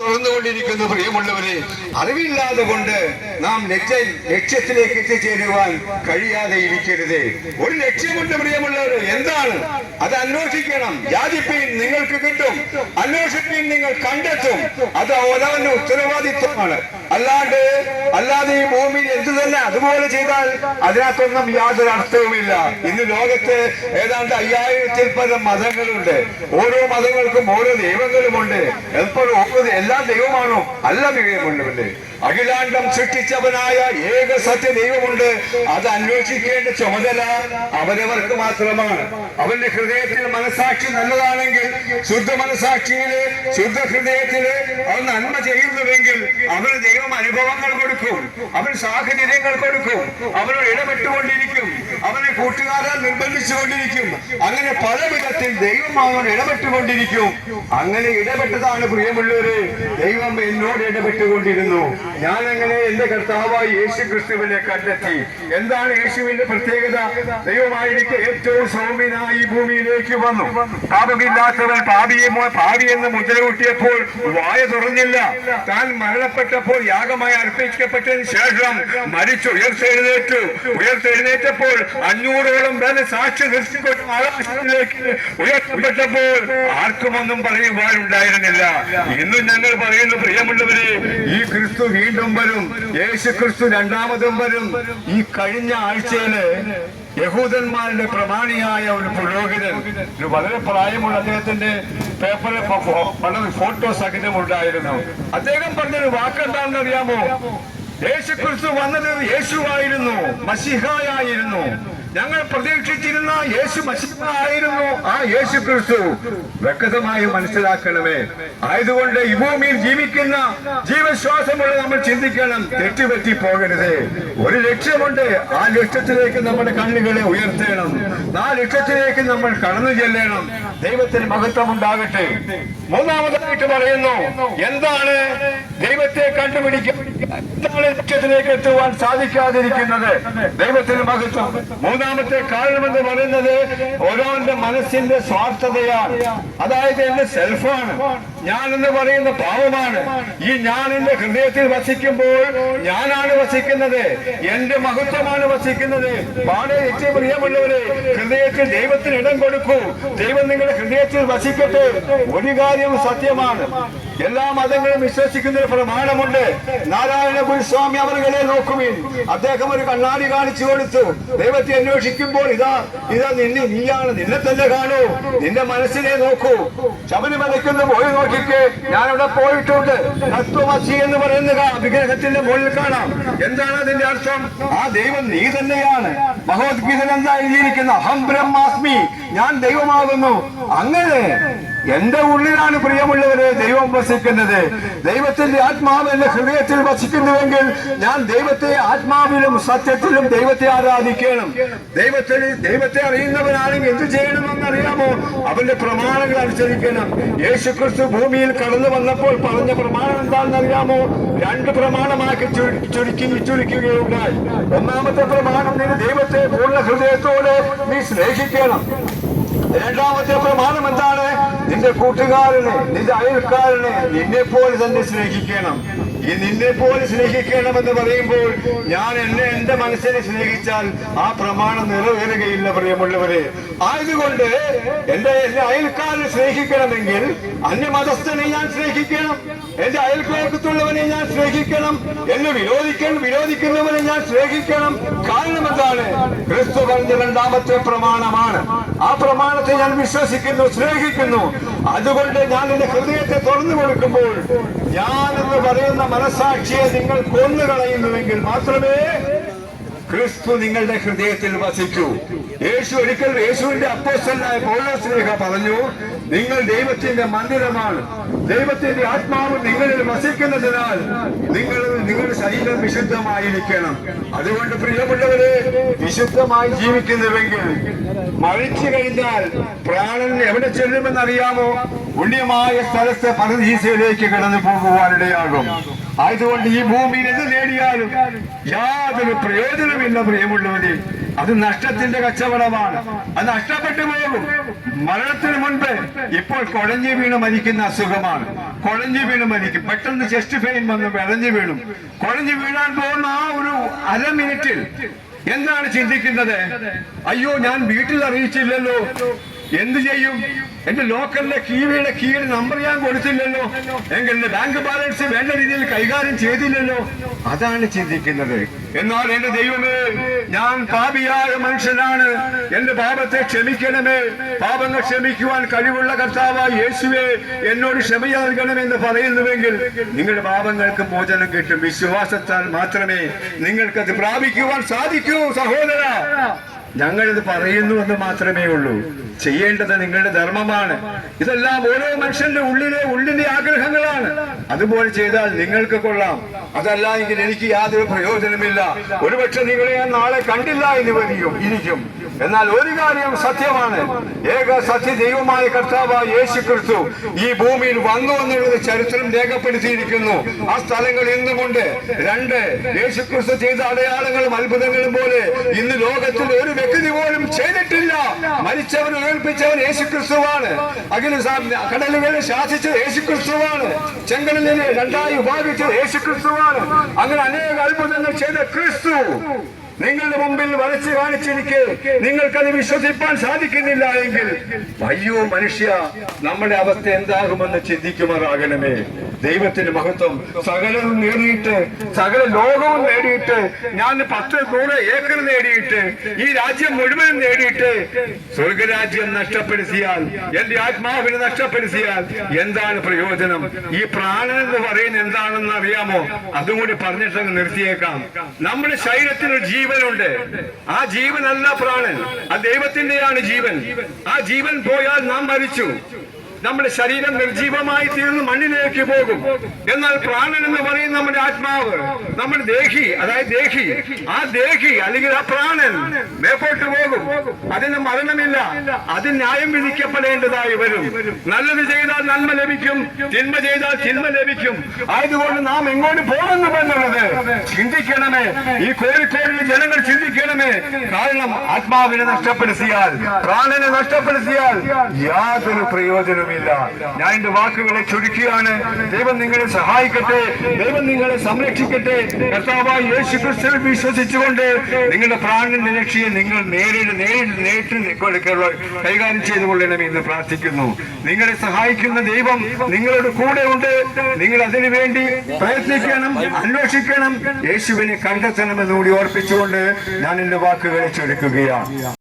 തുറന്നുകൊണ്ടിരിക്കുന്ന പ്രിയമുള്ളവരെ, അറിവില്ലാതെ കൊണ്ട് നാം ലക്ഷ്യത്തിലേക്ക് എത്തിച്ചേരുവാൻ കഴിയാതെ ഇരിക്കരുത്. ഒരു ലക്ഷ്യമുണ്ട് പ്രിയമുള്ളവരെ, എന്താണ് അത്? അന്വേഷിക്കണം. യാചിപ്പീൻ, നിങ്ങൾക്ക് കിട്ടും. അന്വേഷിപ്പീൻ, നിങ്ങൾ കണ്ടെത്തും. അത് ഓരോന്റെ ഉത്തരവാദിത്വമാണ്. അല്ലാതെ ഈ ഭൂമിയിൽ എന്തു തന്നെ അതുപോലെ ചെയ്താൽ അതിനകത്തൊന്നും യാതൊരു അർത്ഥവുമില്ല. ഇന്ന് ലോകത്ത് ഏതാണ്ട് 5000-ൽ പരം മതങ്ങളുണ്ട്. ഓരോ മതങ്ങൾക്കും ഓരോ ദൈവങ്ങളുമുണ്ട്. എല്ലാ ദൈവമാണോ? അല്ല ദൈവമുണ്ട്. അഖിലാണ്ടം സൃഷ്ടിച്ചവനായ ഏക സത്യ ദൈവമുണ്ട്. അത് അന്വേഷിക്കേണ്ട ചുമതല അവരവർക്ക് മാത്രമാണ്. അവന്റെ ഹൃദയത്തിൽ മനസാക്ഷി നല്ലതാണെങ്കിൽ, ശുദ്ധ മനസാക്ഷിയില്, ശുദ്ധ ഹൃദയത്തില് അവൻ നന്മ ചെയ്യുന്നുവെങ്കിൽ അവന് ദൈവം അനുഭവങ്ങൾ കൊടുക്കും, അവൻ സാഹചര്യങ്ങൾ കൊടുക്കും, അവനോട് ഇടപെട്ടുകൊണ്ടിരിക്കും, അവനെ കൂട്ടുകാരാൽ നിർബന്ധിച്ചുകൊണ്ടിരിക്കും. അങ്ങനെ പല വിധത്തിൽ ദൈവം അവൻ ഇടപെട്ടുകൊണ്ടിരിക്കും. അങ്ങനെ ഇടപെട്ടതാണ് പ്രിയമുള്ളവര്, ദൈവം എന്നോട് ഇടപെട്ടുകൊണ്ടിരുന്നു. ഞാൻ അങ്ങനെ എന്റെ കർത്താവായ യേശു ക്രിസ്തുവിനെ കണ്ടെത്തി. എന്താണ് യേശുവിന്റെ പ്രത്യേകത? ദൈവമായിരിക്കെ ഏറ്റവും സൗമ്യനായി ഈ ഭൂമിയിലേക്ക് വന്നു. പാപമില്ലാത്തവൻ പാപി എന്ന് മുദ്ര കൂട്ടിയപ്പോൾ വായ തുറന്നില്ല. താൻ മരണപ്പെട്ടപ്പോൾ യാഗമായി അർപ്പിക്കപ്പെട്ടതിന് ശേഷം മരിച്ചു ഉയർത്തെഴുന്നേറ്റപ്പോൾ 500ഓളം പേരെ സാക്ഷി നിർത്തിക്കൊണ്ട് ആകാശത്തിലേക്ക് ഉയർത്തപ്പെട്ടപ്പോൾ ആർക്കുമൊന്നും പറയുവാനുണ്ടായിരുന്നില്ല. ഇന്നും ഞങ്ങൾ പറയുന്നു പ്രിയമുള്ളവരെ, ഈ ക്രിസ്തു വീണ്ടും വരും. യേശു ക്രിസ്തു രണ്ടാമതും വരും. ഈ കഴിഞ്ഞ ആഴ്ചയില് യഹൂദന്മാരുടെ പ്രമാണിയായ ഒരു പുരോഹിതൻ, വളരെ പ്രായമുള്ള അദ്ദേഹത്തിന്റെ പേപ്പറിൽ വളരെ ഫോട്ടോ സഹിതം ഉണ്ടായിരുന്നു. അദ്ദേഹം പറഞ്ഞൊരു വാക്കെന്താണെന്ന് അറിയാമോ? യേശു ക്രിസ്തു വന്നത് യേശുവായിരുന്നു, മശിഹായായിരുന്നു. ഞങ്ങൾ പ്രതീക്ഷിച്ചിരുന്ന യേശു മശിഹായായിരുന്നു ആ യേശു ക്രിസ്തു. വ്യക്തമായി മനസ്സിലാക്കണമേ. ആയതുകൊണ്ട് ഈ ഭൂമിയിൽ ജീവിക്കുന്ന ജീവശ്വാസമുള്ള നമ്മൾ ചിന്തിക്കണം, തെറ്റുപറ്റി പോകരുത്. ഒരു ലക്ഷ്യമുണ്ട്, ആ ലക്ഷ്യത്തിലേക്ക് നമ്മുടെ കണ്ണുകളെ ഉയർത്തണം. ആ ലക്ഷ്യത്തിലേക്ക് നമ്മൾ കടന്നു ചെല്ലണം. ദൈവത്തിന് മഹത്വം ഉണ്ടാകട്ടെ. മൂന്നാമതായിട്ട് പറയുന്നു, എന്താണ് ദൈവത്തെ കണ്ടുപിടിക്കാൻ, എന്താണ് ലക്ഷ്യത്തിലേക്ക് എത്തുവാൻ സാധിക്കാതിരിക്കുന്നത്? ദൈവത്തിന് മഹത്വം. മൂന്നാമത്തെ കാരണമെന്ന് പറയുന്നത് ഓരോന്റെ മനസ്സിന്റെ സ്വാർത്ഥതയാണ്. അതായത് എന്റെ സെൽഫാണ്, ഞാൻ എന്ന് പറയുന്ന പാവമാണ്. ഈ ഞാൻ എന്റെ ഹൃദയത്തിൽ വസിക്കുമ്പോൾ ഞാനാണ് വസിക്കുന്നത്, എന്റെ മഹത്വമാണ് വസിക്കുന്നത്. പാടെ ഏറ്റവും പ്രിയമുള്ളവരെ, ഹൃദയത്തിൽ ദൈവത്തിന് ഇടം കൊടുക്കൂ. ദൈവം നിങ്ങളുടെ ഹൃദയത്തിൽ വസിക്കട്ടെ. ഒരു കാര്യം സത്യമാണ്, എല്ലാ മതങ്ങളും വിശ്വസിക്കുന്ന ഒരു പ്രമാണമുണ്ട്. നാരായണ ഗുരുസ്വാമി അവരുടെ നോക്കുവിൻ. അദ്ദേഹം ഒരു കണ്ണാടി കാണിച്ചു കൊടുത്തു. ദൈവത്തെ അന്വേഷിക്കുമ്പോൾ ഇതാ നീയാണ്, നിന്നെ തന്നെ കാണൂ, നിന്റെ മനസ്സിനെ നോക്കൂ. ശബരിമലയ്ക്കൊന്ന് പോയി നോക്കിക്കേ, ഞാനിവിടെ പോയിട്ടുണ്ട്. തത്വമസി എന്ന് പറയുന്ന വിഗ്രഹത്തിന്റെ മുകളിൽ കാണാം. എന്താണ് അതിന്റെ അർത്ഥം? ആ ദൈവം നീ തന്നെയാണ്. ഭഗവത്ഗീത എന്താ എഴുതിയിരിക്കുന്ന? അഹം ബ്രഹ്മാസ്മി, ഞാൻ ദൈവമാകുന്നു. അങ്ങനെ എന്റെ ഉള്ളിലാണ് പ്രിയമുള്ളവരെ ദൈവം വസിക്കുന്നത്. ദൈവത്തിന്റെ ആത്മാവ് എന്റെ ഹൃദയത്തിൽ വസിക്കുന്നുവെങ്കിൽ ഞാൻ ദൈവത്തെ ആത്മാവിലും സത്യത്തിലും ദൈവത്തെ ആരാധിക്കണം. ദൈവത്തെ അറിയുന്നവനാണെങ്കിൽ എന്ത് ചെയ്യണമെന്നറിയാമോ? അവന്റെ പ്രമാണങ്ങൾ അനുസരിക്കണം. യേശു ക്രിസ്തു ഭൂമിയിൽ കടന്നു വന്നപ്പോൾ പറഞ്ഞ പ്രമാണം എന്താണെന്നറിയാമോ? 2 പ്രമാണമാക്കി ചുരുക്കുകയുണ്ടായി. ഒന്നാമത്തെ പ്രമാണം, നീ ദൈവത്തെ പൂർണ്ണ ഹൃദയത്തോടെ നീ സ്നേഹിക്കണം. രണ്ടാമത്തെ പ്രമാണം എന്താണ്? നിന്റെ കൂട്ടുകാരനെ, നിന്റെ അയൽക്കാരനെ നിന്നെ പോലെ തന്നെ സ്നേഹിക്കണം. ഈ നിന്നെ പോലെ സ്നേഹിക്കണമെന്ന് പറയുമ്പോൾ ഞാൻ എന്റെ മനസ്സിനെ സ്നേഹിച്ചാൽ ആ പ്രമാണം നിറവേറുകയില്ല പ്രിയമുള്ളവരെ. ആയതുകൊണ്ട് എന്റെ അയൽക്കാരനെ സ്നേഹിക്കണമെങ്കിൽ അന്യമതസ്ഥനെ ഞാൻ സ്നേഹിക്കണം, എന്റെ അയൽക്കാരത്തുള്ളവനെ ഞാൻ സ്നേഹിക്കണം, എന്നെ വിരോധിക്കുന്നവനെ ഞാൻ സ്നേഹിക്കണം. കാരണം എന്താണ്? ക്രിസ്തു പറഞ്ഞ രണ്ടാമത്തെ പ്രമാണമാണ്. ആ പ്രമാണത്തെ ഞാൻ വിശ്വസിക്കുന്നു, സ്നേഹിക്കുന്നു. അതുകൊണ്ട് ഞാൻ എന്റെ ഹൃദയത്തെ തുറന്നു കൊടുക്കുമ്പോൾ ഞാനെന്ന് പറയുന്ന മനസാക്ഷിയെ നിങ്ങൾ കൊന്നുകളയുന്നുവെങ്കിൽ മാത്രമേ ക്രിസ്തു നിങ്ങളുടെ ഹൃദയത്തിൽ വസിക്കൂ. യേശുവിന്റെ അപ്പോസ്തലനായ പൗലോസ് പറഞ്ഞു, നിങ്ങൾ ദൈവത്തിന്റെ മന്ദിരമാണ്, ദൈവത്തിന്റെ ആത്മാവ് നിങ്ങളിൽ വസിക്കുന്നതിനാൽ നിങ്ങളുടെ ശരീരം വിശുദ്ധമായിരിക്കണം. അതുകൊണ്ട് പ്രിയമുള്ളവരെ, വിശുദ്ധമായി ജീവിക്കുന്നുവെങ്കിൽ മരിച്ചു കഴിഞ്ഞാൽ പ്രാണൻ എവിടെ ചെല്ലുമെന്നറിയാമോ? പുണ്യമായ സ്ഥലത്തെ പരദീസയിലേക്ക് കടന്നു പോകുവാനിടയാകും. ആയതുകൊണ്ട് ഈ ഭൂമിയിൽ എന്ത് നേടിയാലും യാതൊരു പ്രയോജനമില്ല പ്രിയമുള്ളവരെ. അത് നഷ്ടത്തിന്റെ കച്ചവടമാണ്. അത് നഷ്ടപ്പെട്ടു പോകും. മരണത്തിന് മുൻപ് ഇപ്പോൾ കുഴഞ്ഞു വീണ് മരിക്കുന്ന അസുഖമാണ്. കുഴഞ്ഞു വീണ് മരിക്കും. പെട്ടെന്ന് ചെസ്റ്റ് പെയിൻ വന്ന് വിളഞ്ഞു വീണു. കുഴഞ്ഞു വീഴാൻ പോകുന്ന ആ ഒരു അര മിനിറ്റിൽ എന്താണ് ചിന്തിക്കുന്നത്? അയ്യോ, ഞാൻ വീട്ടിൽ അറിയിച്ചില്ലല്ലോ, എന്ത് ചെയ്യും? എന്റെ ലോക്കറിലെ കീയുടെ നമ്പർ ഞാൻ കൊടുത്തില്ലല്ലോ, എങ്കിൽ എന്റെ ബാങ്ക് ബാലൻസ് വേണ്ട രീതിയിൽ കൈകാര്യം ചെയ്തില്ലല്ലോ. അതാണ് ചിന്തിക്കുന്നത്. എന്നാൽ എന്റെ ദൈവമേ, ഞാൻ പാപിയായ മനുഷ്യനാണ്, എന്റെ പാപത്തെ ക്ഷമിക്കണമേ, പാപങ്ങൾ ക്ഷമിക്കുവാൻ കഴിവുള്ള കർത്താവായ യേശുവേ എന്നോട് ക്ഷമ നൽകണമെന്ന് പറയുന്നുവെങ്കിൽ നിങ്ങളുടെ പാപങ്ങൾക്ക് മോചനം കിട്ടും. വിശ്വാസത്താൽ മാത്രമേ നിങ്ങൾക്കത് പ്രാപിക്കുവാൻ സാധിക്കൂ. സഹോദര, ഞങ്ങളിത് പറയുന്നു എന്ന് മാത്രമേ ഉള്ളൂ. ചെയ്യേണ്ടത് നിങ്ങളുടെ ധർമ്മമാണ്. ഇതെല്ലാം ഓരോ മനുഷ്യന്റെ ഉള്ളിന്റെ ആഗ്രഹങ്ങളാണ്. അതുപോലെ ചെയ്താൽ നിങ്ങൾക്ക് കൊള്ളാം. അതല്ല എങ്കിൽ എനിക്ക് യാതൊരു പ്രയോജനമില്ല. ഒരുപക്ഷെ നിങ്ങളെ ഞാൻ നാളെ കണ്ടില്ല എന്ന് ഇരിക്കും. എന്നാൽ ഒരു കാര്യം സത്യമാണ്, ഏക സത്യ ദൈവമായ കർത്താവായ യേശു ക്രിസ്തു ഈ ഭൂമിയിൽ വന്നു എന്നുള്ളത് ചരിത്രം രേഖപ്പെടുത്തിയിരിക്കുന്നു. ആ സ്ഥലങ്ങൾ ഇന്നുമുണ്ട്. 2, യേശു ക്രിസ്തു ചെയ്ത അടയാളങ്ങളും അത്ഭുതങ്ങളും പോലെ ഇന്ന് ലോകത്തിൽ ഒരു വ്യക്തി പോലും ചെയ്തിട്ടില്ല. മരിച്ചവൻ ഉയർപ്പിച്ചവൻ യേശു ക്രിസ്തുവാണ്. കടലുകളെ ശാസിച്ചത് യേശു ക്രിസ്തുവാണ്. ചെങ്കടലിനെ 2ആയി വിഭാഗിച്ചത് യേശു ക്രിസ്തുവാണ്. അങ്ങനെ അനേക അത്ഭുതങ്ങൾ ചെയ്ത ക്രിസ്തു നിങ്ങളുടെ മുമ്പിൽ വരച്ച് കാണിച്ചിരിക്കെ നിങ്ങൾക്കത് വിശ്വസിപ്പാൻ സാധിക്കുന്നില്ല എങ്കിൽ അയ്യോ മനുഷ്യ, നമ്മുടെ അവസ്ഥ എന്താകുമെന്ന് ചിന്തിക്കുമാറാകണമേ. ദൈവത്തിന്റെ മഹത്വം. സകലവും നേടിയിട്ട്, സകല ലോകവും നേടിയിട്ട്, ഞാൻ 10-100 ഏക്കർ നേടിയിട്ട്, ഈ രാജ്യം മുഴുവൻ നേടിയിട്ട് സ്വർഗരാജ്യം നഷ്ടപ്പെടുത്തിയാൽ, എന്റെ ആത്മാവിനെ നഷ്ടപ്പെടുത്തിയാൽ എന്താണ് പ്രയോജനം? ഈ പ്രാണൻ എന്ന് പറയുന്നത് എന്താണെന്ന് അറിയാമോ? അതും കൂടി പറഞ്ഞിട്ടങ്ങ് നിർത്തിയേക്കാം. നമ്മുടെ ശരീരത്തിന് ജീവനുണ്ട്. ആ ജീവനല്ല പ്രാണൻ, ആ ദൈവത്തിന്റെയാണ് ജീവൻ. ആ ജീവൻ പോയാൽ നാം മരിച്ചു. നമ്മുടെ ശരീരം നിർജീവമായി തീർന്ന് മണ്ണിലേക്ക് പോകും. എന്നാൽ പ്രാണൻ എന്ന് പറയുന്ന നമ്മുടെ ആത്മാവ്, നമ്മുടെ ദേഹി, അതായത് ദേഹി, ആ ദേഹി അല്ലെങ്കിൽ ആ പ്രാണൻ മേപ്പോട്ട് പോകും. അതിന് മരണമില്ല. അതിന് ന്യായം വിധിക്കപ്പെടേണ്ടതായി വരും. നല്ലത് ചെയ്താൽ നന്മ ലഭിക്കും, തിന്മ ചെയ്താൽ തിന്മ ലഭിക്കും. ആയതുകൊണ്ട് നാം എങ്ങോട്ട് പോകുന്നു എന്നുള്ളത് ചിന്തിക്കണമേ. ഈ കോഴിക്കോടിലെ ജനങ്ങൾ ചിന്തിക്കണമേ. കാരണം ആത്മാവിനെ നഷ്ടപ്പെടുത്തിയാൽ, പ്രാണനെ നഷ്ടപ്പെടുത്തിയാൽ യാതൊരു പ്രയോജനവും. ഞാൻ എന്റെ വാക്കുകളെ ചുരുക്കിയാണ്. ദൈവം നിങ്ങളെ സഹായിക്കട്ടെ, ദൈവം നിങ്ങളെ സംരക്ഷിക്കട്ടെ. കർത്താവായ യേശു ക്രിസ്തുവിൽ വിശ്വസിച്ചുകൊണ്ട് നിങ്ങളുടെ പ്രാണന്റെ രക്ഷയെ നിങ്ങൾ നേരിട്ട് കൈകാര്യം ചെയ്തുകൊള്ളണമെന്ന് എന്ന് പ്രാർത്ഥിക്കുന്നു. നിങ്ങളെ സഹായിക്കുന്ന ദൈവം നിങ്ങളുടെ കൂടെ ഉണ്ട്. നിങ്ങൾ അതിനു വേണ്ടി പ്രയത്നിക്കണം, അന്വേഷിക്കണം, യേശുവിനെ കണ്ടെത്തണമെന്നുകൂടി ഓർപ്പിച്ചുകൊണ്ട് ഞാൻ എന്റെ വാക്കുകളെ ചുരുക്കുകയാണ്.